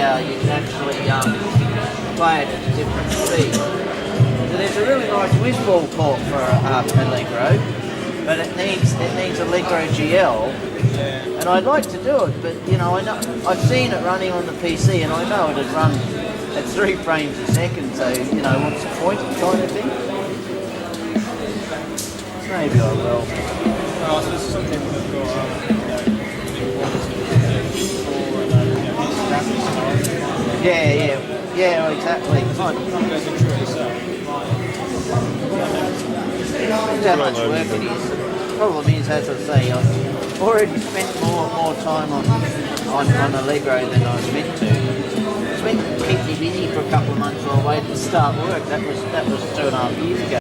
how you can actually play it at a different speed. So there's a really nice wishball port for Allegro, but it needs Allegro GL, and I'd like to do it, but you know, I've seen it running on the PC, and I know it'd run at 3 frames a second. So you know, what's the point, kind of thing. Maybe I will. Oh, so some people have got Yeah, exactly. Depends how much work it is. Problem is, as I say, I've already spent more time on Allegro than I was meant to. It's meant to keep me busy for a couple of months while I waited to start work. That was 2.5 years ago.